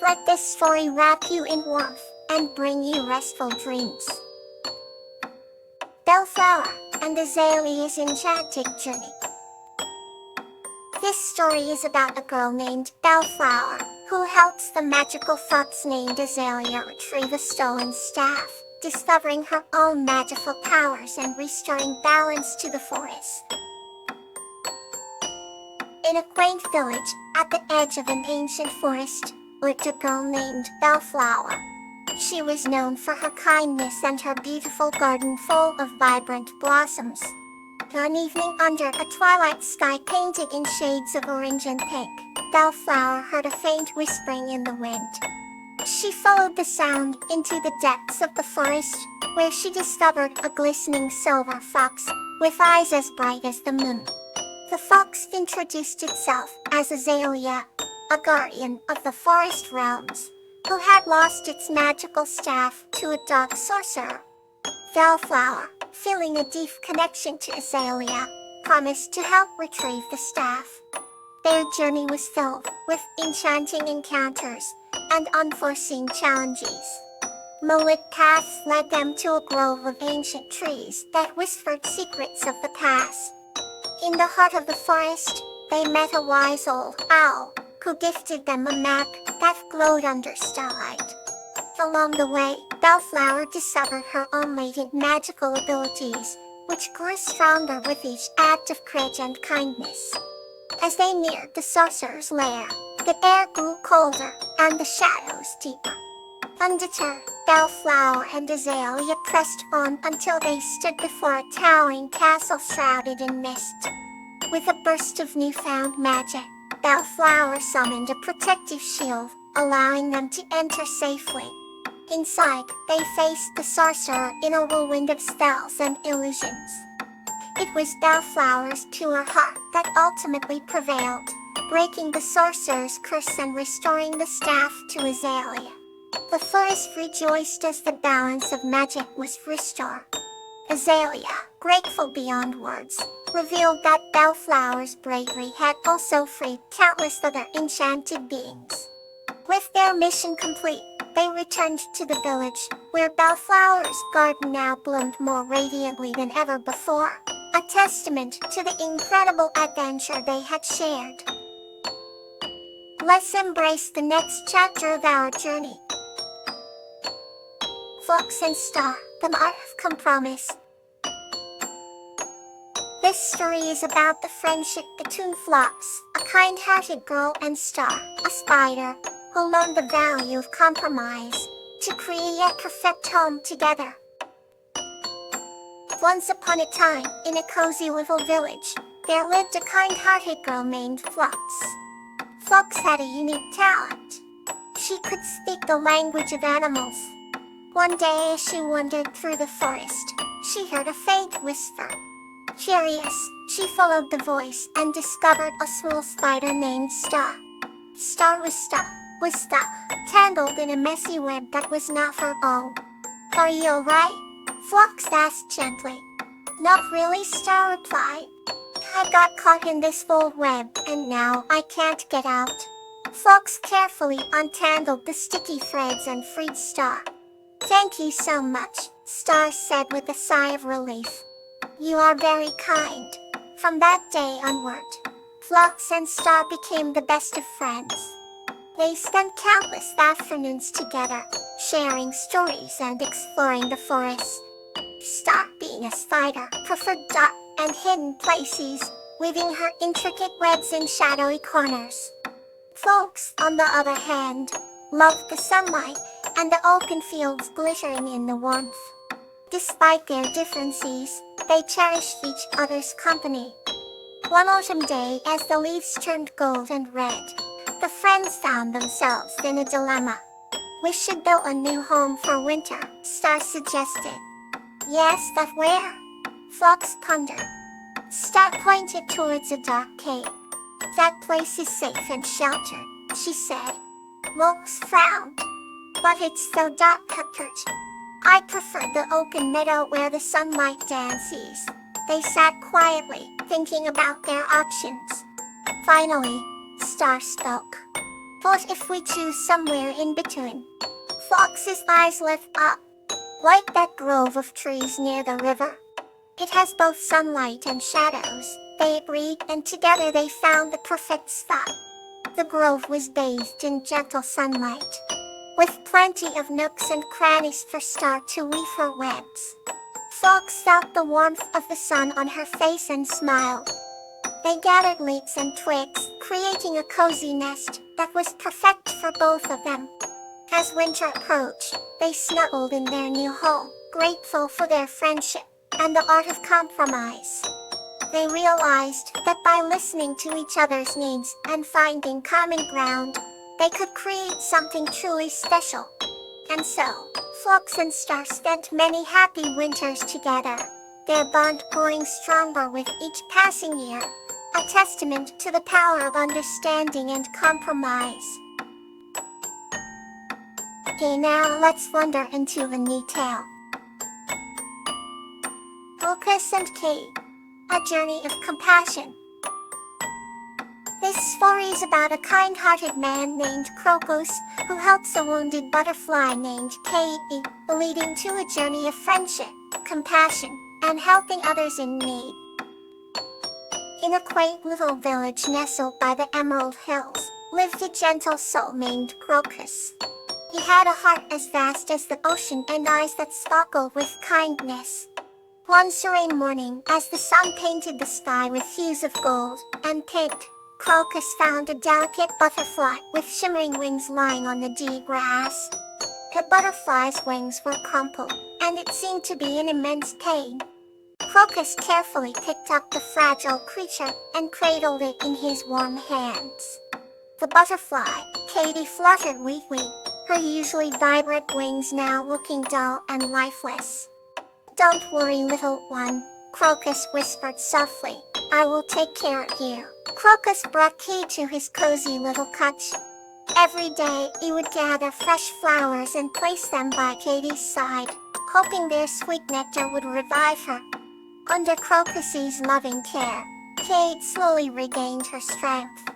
Let this story wrap you in warmth and bring you restful dreams. Bellflower and Azalea's Enchanted Journey. This story is about a girl named Bellflower who helps the magical fox named Azalea retrieve a stolen staff, discovering her own magical powers and restoring balance to the forest. In a quaint village at the edge of an ancient forest lived a girl named Bellflower. She was known for her kindness and her beautiful garden full of vibrant blossoms. One evening under a twilight sky painted in shades of orange and pink, Bellflower heard a faint whispering in the wind. She followed the sound into the depths of the forest, where she discovered a glistening silver fox with eyes as bright as the moon. The fox introduced itself as Azalea, a guardian of the forest realms, who had lost its magical staff to a dark sorcerer. Bellflower, feeling a deep connection to Azalea, promised to help retrieve the staff. Their journey was filled with enchanting encounters and unforeseen challenges. Moonlit paths led them to a grove of ancient trees that whispered secrets of the past. In the heart of the forest, they met a wise old owl, who gifted them a map that glowed under starlight. Along the way, Bellflower discovered her own latent magical abilities, which grew stronger with each act of courage and kindness. As they neared the sorcerer's lair, the air grew colder and the shadows deeper. Undeterred, Bellflower and Azalea pressed on until they stood before a towering castle shrouded in mist. With a burst of newfound magic, Bellflower summoned a protective shield, allowing them to enter safely. Inside, they faced the sorcerer in a whirlwind of spells and illusions. It was Bellflower's pure heart that ultimately prevailed, breaking the sorcerer's curse and restoring the staff to Azalea. The forest rejoiced as the balance of magic was restored. Azalea, grateful beyond words, revealed that Bellflower's bravery had also freed countless other enchanted beings. With their mission complete, they returned to the village, where Bellflower's garden now bloomed more radiantly than ever before, a testament to the incredible adventure they had shared. Let's embrace the next chapter of our journey. Fox and Star, the Art of Compromise. This story is about the friendship between Fox, a kind-hearted girl, and Star, a spider, who learned the value of compromise to create a perfect home together. Once upon a time, in a cozy little village, there lived a kind-hearted girl named Fox. Fox had a unique talent. She could speak the language of animals. One day as she wandered through the forest, she heard a faint whisper. Curious, she followed the voice and discovered a small spider named Star. Star was stuck, tangled in a messy web that was not her own. Are you alright? Fox asked gently. Not really, Star replied. I got caught in this old web and now I can't get out. Fox carefully untangled the sticky threads and freed Star. Thank you so much, Star said with a sigh of relief. You are very kind. From that day onward, Fox and Star became the best of friends. They spent countless afternoons together, sharing stories and exploring the forest. Star, being a spider, preferred dark and hidden places, weaving her intricate webs in shadowy corners. Fox, on the other hand, loved the sunlight and the open fields glittering in the warmth. Despite their differences, they cherished each other's company. One autumn day, as the leaves turned gold and red, the friends found themselves in a dilemma. We should build a new home for winter, Star suggested. Yes, but where? Fox pondered. Star pointed towards a dark cave. That place is safe and sheltered, she said. Fox frowned. But it's so dark, Cuthbert. I prefer the open meadow where the sunlight dances. They sat quietly, thinking about their options. Finally, Star spoke. What if we choose somewhere in between? Fox's eyes lit up, like that grove of trees near the river. It has both sunlight and shadows, they agreed, and together they found the perfect spot. The grove was bathed in gentle sunlight, with plenty of nooks and crannies for Star to weave her webs. Fox felt the warmth of the sun on her face and smiled. They gathered leaves and twigs, creating a cozy nest that was perfect for both of them. As winter approached, they snuggled in their new home, grateful for their friendship and the art of compromise. They realized that by listening to each other's needs and finding common ground, they could create something truly special. And so, Fox and Star spent many happy winters together, their bond growing stronger with each passing year, a testament to the power of understanding and compromise. Okay, now let's wander into a new tale. Crocus and Kate, a journey of compassion. This story is about a kind-hearted man named Crocus who helps a wounded butterfly named Katie, leading to a journey of friendship, compassion, and helping others in need. In a quaint little village nestled by the Emerald Hills, lived a gentle soul named Crocus. He had a heart as vast as the ocean and eyes that sparkled with kindness. One serene morning, as the sun painted the sky with hues of gold and pink, Crocus found a delicate butterfly with shimmering wings lying on the dewy grass. The butterfly's wings were crumpled, and it seemed to be in immense pain. Crocus carefully picked up the fragile creature and cradled it in his warm hands. The butterfly, Katie, fluttered weakly, her usually vibrant wings now looking dull and lifeless. "Don't worry, little one," Crocus whispered softly. "I will take care of you." Crocus brought Katie to his cozy little cottage. Every day, he would gather fresh flowers and place them by Katie's side, hoping their sweet nectar would revive her. Under Crocus's loving care, Kate slowly regained her strength.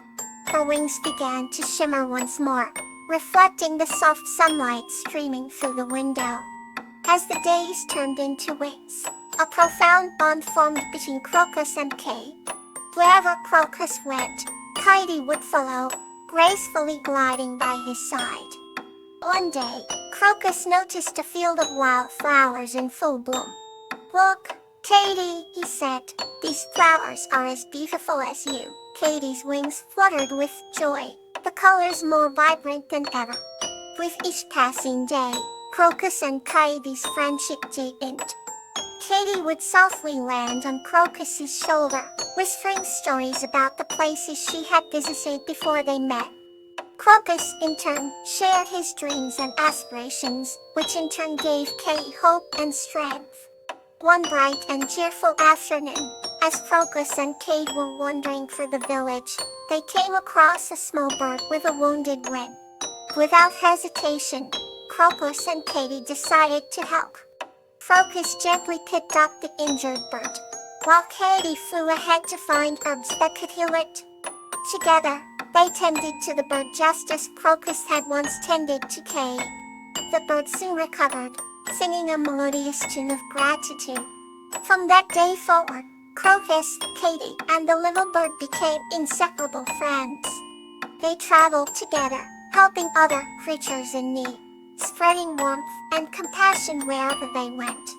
Her wings began to shimmer once more, reflecting the soft sunlight streaming through the window. As the days turned into weeks, a profound bond formed between Crocus and Kate. Wherever Crocus went, Katie would follow, gracefully gliding by his side. One day, Crocus noticed a field of wildflowers in full bloom. "Look, Katie," he said, "these flowers are as beautiful as you." Katie's wings fluttered with joy, the colors more vibrant than ever. With each passing day, Crocus and Katie's friendship deepened. Katie would softly land on Crocus's shoulder, whispering stories about the places she had visited before they met. Crocus, in turn, shared his dreams and aspirations, which in turn gave Katie hope and strength. One bright and cheerful afternoon, as Crocus and Kate were wandering through the village, they came across a small bird with a wounded wing. Without hesitation, Crocus and Katie decided to help. Crocus gently picked up the injured bird, while Katie flew ahead to find herbs that could heal it. Together, they tended to the bird just as Crocus had once tended to Kate. The bird soon recovered, singing a melodious tune of gratitude. From that day forward, Crocus, Katie, and the little bird became inseparable friends. They traveled together, helping other creatures in need, spreading warmth and compassion wherever they went.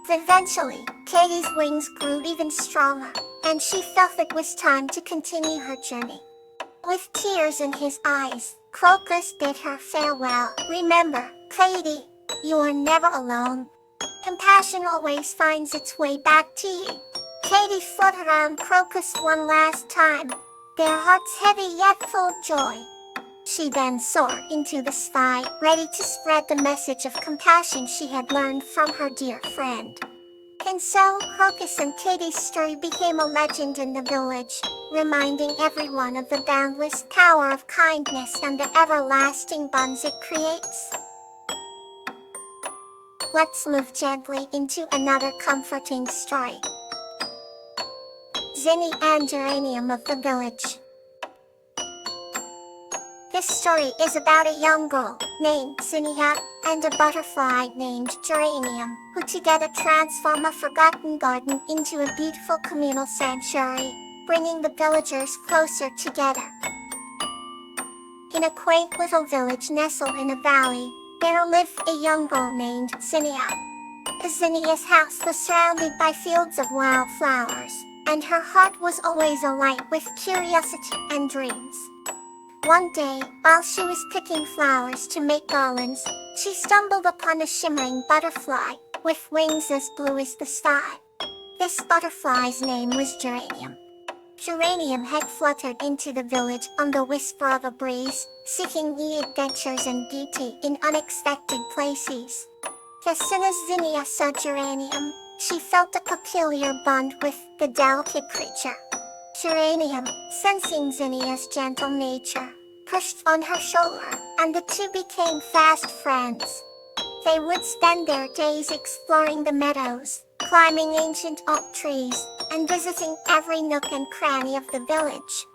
Eventually, Katie's wings grew even stronger, and she felt it was time to continue her journey. With tears in his eyes, Crocus bid her farewell. "Remember, Katie, you are never alone. Compassion always finds its way back to you." Katie fluttered around Crocus one last time, their hearts heavy yet full of joy. She then soared into the sky, ready to spread the message of compassion she had learned from her dear friend. And so, Crocus and Katie's story became a legend in the village, reminding everyone of the boundless power of kindness and the everlasting bonds it creates. Let's move gently into another comforting story. Zinni and Geranium of the Village. The This story is about a young girl named Zinnia and a butterfly named Geranium, who together transform a forgotten garden into a beautiful communal sanctuary, bringing the villagers closer together. In a quaint little village nestled in a valley, there lived a young girl named Zinnia. Zinnia's house was surrounded by fields of wildflowers, and her heart was always alight with curiosity and dreams. One day, while she was picking flowers to make garlands, she stumbled upon a shimmering butterfly, with wings as blue as the sky. This butterfly's name was Geranium. Geranium had fluttered into the village on the whisper of a breeze, seeking new adventures and beauty in unexpected places. As soon as Zinnia saw Geranium, she felt a peculiar bond with the delicate creature. Geranium, sensing Zinnia's gentle nature, pushed on her shoulder, and the two became fast friends. They would spend their days exploring the meadows, climbing ancient oak trees, and visiting every nook and cranny of the village.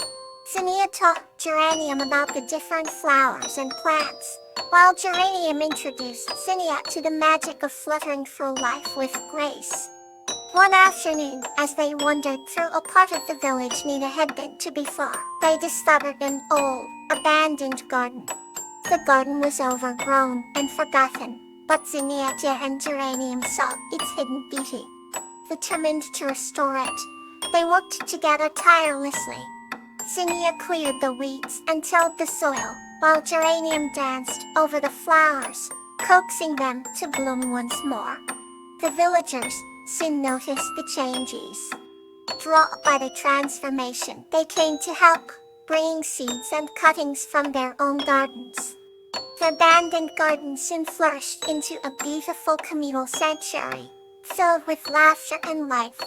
Zinnia taught Geranium about the different flowers and plants, while Geranium introduced Zinnia to the magic of fluttering through life with grace. One afternoon, as they wandered through a part of the village Nina had been to before, they discovered an old, abandoned garden. The garden was overgrown and forgotten, but Zinnia and Geranium saw its hidden beauty. Determined to restore it, they worked together tirelessly. Zinnia cleared the weeds and tilled the soil, while Geranium danced over the flowers, coaxing them to bloom once more. The villagers soon noticed the changes. Drawn by the transformation, they came to help, bringing seeds and cuttings from their own gardens. The abandoned garden soon flourished into a beautiful communal sanctuary, filled with laughter and life.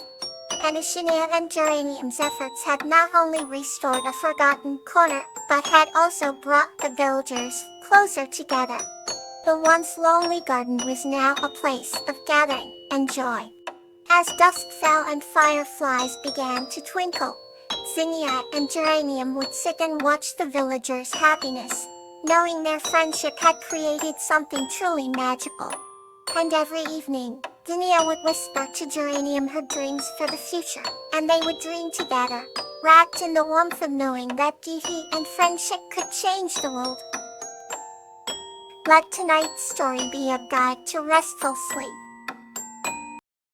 Zinnia and Geranium's efforts had not only restored a forgotten corner, but had also brought the villagers closer together. The once lonely garden was now a place of gathering and joy. As dusk fell and fireflies began to twinkle, Zinnia and Geranium would sit and watch the villagers' happiness, knowing their friendship had created something truly magical. And every evening, Zinnia would whisper to Geranium her dreams for the future, and they would dream together, wrapped in the warmth of knowing that beauty and friendship could change the world. Let tonight's story be a guide to restful sleep.